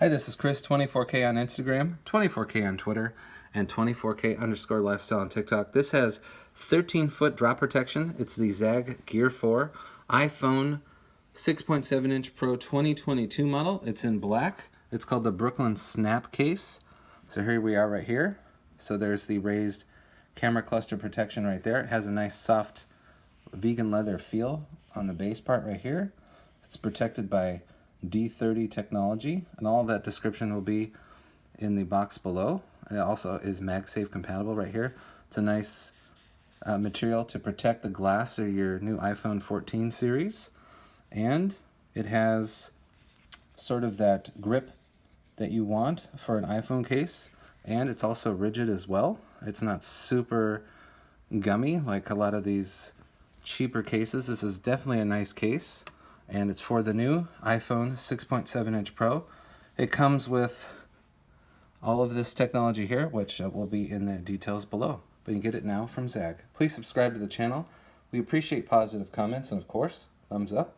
Hi, this is Chris, 24K on Instagram, 24K on Twitter, and 24K_lifestyle on TikTok. This has 13-foot drop protection. It's the Zagg Gear 4 iPhone 6.7-inch Pro 2022 model. It's in black. It's called the Brooklyn Snap Case. So here we are right here. So there's the raised camera cluster protection right there. It has a nice soft vegan leather feel on the base part right here. It's protected by D30 technology, and all of that description will be in the box below. And it also is MagSafe compatible right here. It's a nice material to protect the glass of your new iPhone 14 series, and it has sort of that grip that you want for an iPhone case, and it's also rigid as well. It's not super gummy like a lot of these cheaper cases. This is definitely a nice case, and it's for the new iPhone 6.7-inch Pro. It comes with all of this technology here, which will be in the details below. But you can get it now from Zagg. Please subscribe to the channel. We appreciate positive comments, and of course, thumbs up.